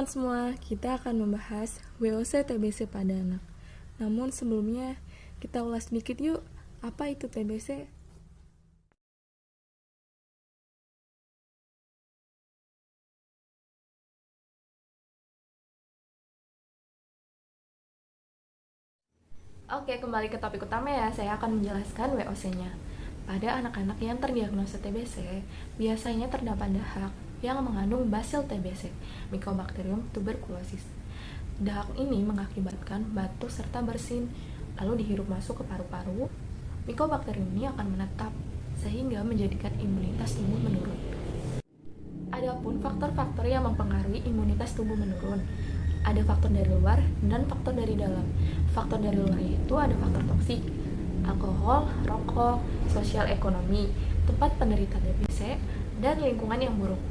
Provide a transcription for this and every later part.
teman-teman semua, kita akan membahas WOC TBC pada anak. Namun sebelumnya, kita ulas sedikit yuk, apa itu TBC? Oke, kembali ke topik utama ya, saya akan menjelaskan WOC-nya. Pada anak-anak yang terdiagnosa TBC, biasanya terdapat dahak yang mengandung basil TBC, Mycobacterium tuberculosis. Dahak ini mengakibatkan batuk serta bersin, lalu dihirup masuk ke paru-paru. Mycobacterium ini akan menetap, sehingga menjadikan imunitas tubuh menurun. Adapun faktor-faktor yang mempengaruhi imunitas tubuh menurun, ada faktor dari luar dan faktor dari dalam. Faktor dari luar itu ada faktor toksik, alkohol, rokok, sosial ekonomi, tempat penderita TBC, dan lingkungan yang buruk.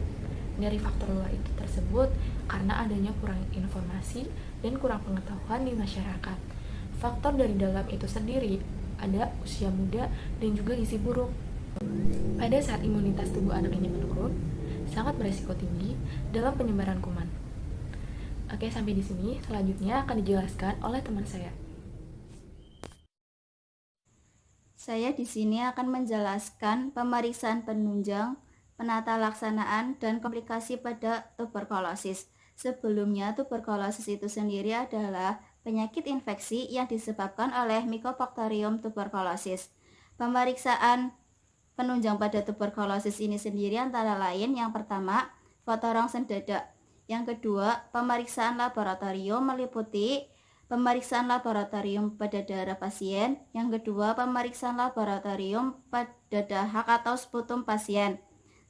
Dari faktor luar itu tersebut karena adanya kurang informasi dan kurang pengetahuan di masyarakat. Faktor dari dalam itu sendiri ada usia muda dan juga gizi buruk. Pada saat imunitas tubuh anak ini menurun, sangat beresiko tinggi dalam penyebaran kuman. Oke, sampai di sini. Selanjutnya akan dijelaskan oleh teman saya. Saya di sini akan menjelaskan pemeriksaan penunjang, penata laksanaan, dan komplikasi pada tuberkulosis. Sebelumnya, tuberkulosis itu sendiri adalah penyakit infeksi yang disebabkan oleh Mycobacterium tuberculosis. Pemeriksaan penunjang pada tuberkulosis ini sendiri antara lain yang pertama, foto rongsen dada. Yang kedua, pemeriksaan laboratorium meliputi pemeriksaan laboratorium pada darah pasien. Yang kedua, pemeriksaan laboratorium pada dahak atau sputum pasien.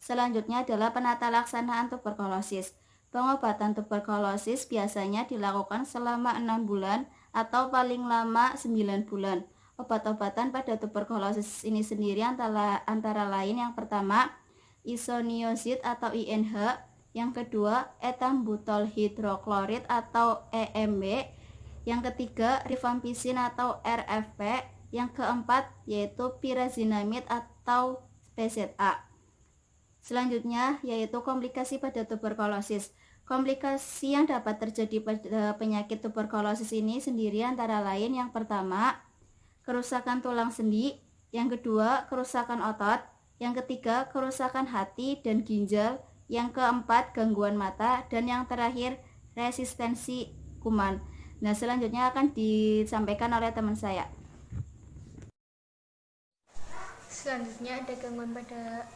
Selanjutnya adalah penata laksanaan tuberkulosis. Pengobatan tuberkulosis biasanya dilakukan selama 6 bulan atau paling lama 9 bulan. Obat-obatan pada tuberkulosis ini sendiri antara lain yang pertama, isoniazid atau INH, yang kedua, ethambutol hidroklorid atau EMB, yang ketiga, rifampicin atau RFP, yang keempat yaitu pyrazinamide atau PZA. Selanjutnya yaitu komplikasi pada tuberkulosis. Komplikasi yang dapat terjadi pada penyakit tuberkulosis ini sendiri antara lain yang pertama, kerusakan tulang sendi, yang kedua, kerusakan otot, yang ketiga, kerusakan hati dan ginjal, yang keempat, gangguan mata, dan yang terakhir, resistensi kuman. Nah, selanjutnya akan disampaikan oleh teman saya. Selanjutnya ada gangguan pada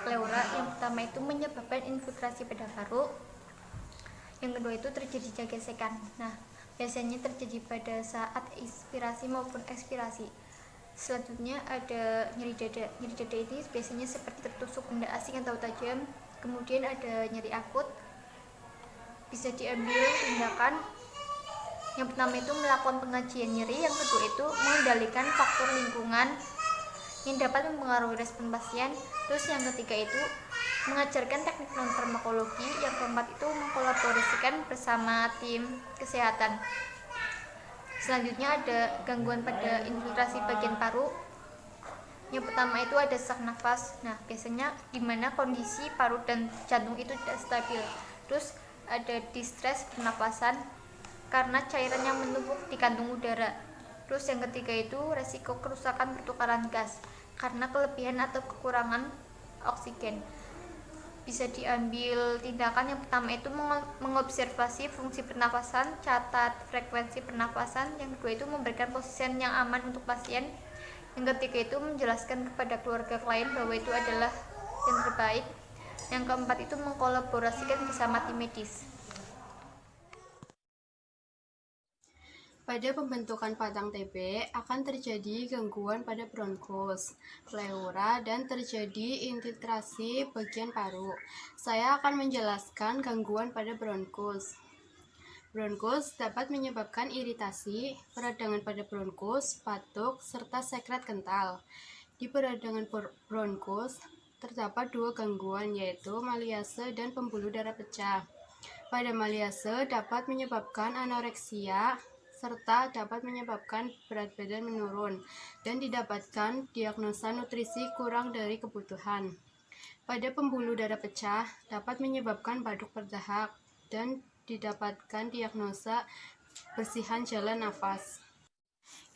pleura. Yang pertama itu menyebabkan infiltrasi pada paru. Yang kedua itu terjadi gesekan. Nah, biasanya terjadi pada saat inspirasi maupun ekspirasi. Selanjutnya ada nyeri dada. Nyeri dada ini biasanya seperti tertusuk benda asing atau tajam. Kemudian ada nyeri akut. Bisa diambil tindakan. Yang pertama itu melakukan pengajian nyeri. Yang kedua itu mengendalikan faktor lingkungan yang dapat mempengaruhi respon pasien. Terus yang ketiga itu mengajarkan teknik non farmakologi. Yang keempat itu mengkolaborasikan bersama tim kesehatan. Selanjutnya ada gangguan pada infiltrasi bagian paru. Yang pertama itu ada sesak nafas. Nah, biasanya di mana kondisi paru dan jantung itu tidak stabil. Terus ada distress pernapasan karena cairan yang menumpuk di kantung udara. Terus yang ketiga itu resiko kerusakan pertukaran gas karena kelebihan atau kekurangan oksigen. Bisa diambil tindakan. Yang pertama itu mengobservasi fungsi pernapasan, catat frekuensi pernapasan. Yang kedua itu memberikan posisi yang aman untuk pasien. Yang ketiga itu menjelaskan kepada keluarga klien bahwa itu adalah yang terbaik. Yang keempat itu mengkolaborasikan bersama tim medis. Pada pembentukan patang TB akan terjadi gangguan pada bronkus, pleura, dan terjadi infiltrasi bagian paru. Saya akan menjelaskan gangguan pada bronkus. Bronkus dapat menyebabkan iritasi, peradangan pada bronkus, batuk, serta sekret kental. Di peradangan bronkus terdapat dua gangguan, yaitu maliase dan pembuluh darah pecah. Pada maliase dapat menyebabkan anoreksia, serta dapat menyebabkan berat badan menurun, dan didapatkan diagnosa nutrisi kurang dari kebutuhan. Pada pembuluh darah pecah dapat menyebabkan batuk berdahak dan didapatkan diagnosa bersihan jalan nafas.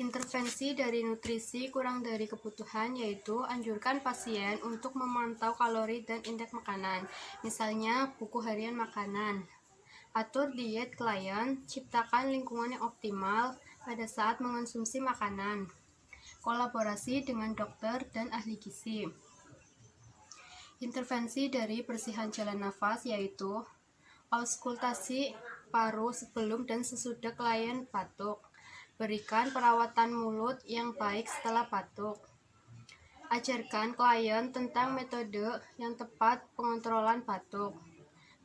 Intervensi dari nutrisi kurang dari kebutuhan yaitu anjurkan pasien untuk memantau kalori dan indeks makanan, misalnya buku harian makanan. Atur diet klien, ciptakan lingkungan yang optimal pada saat mengonsumsi makanan. Kolaborasi dengan dokter dan ahli gizi. Intervensi dari bersihan jalan nafas yaitu auskultasi paru sebelum dan sesudah klien batuk. Berikan perawatan mulut yang baik setelah batuk. Ajarkan klien tentang metode yang tepat pengontrolan batuk.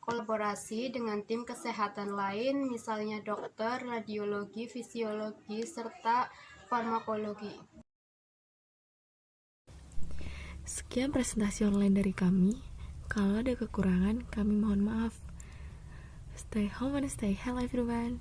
Kolaborasi dengan tim kesehatan lain, misalnya dokter, radiologi, fisiologi, serta farmakologi. Sekian presentasi online dari kami. Kalau ada kekurangan, kami mohon maaf. Stay home and stay healthy everyone.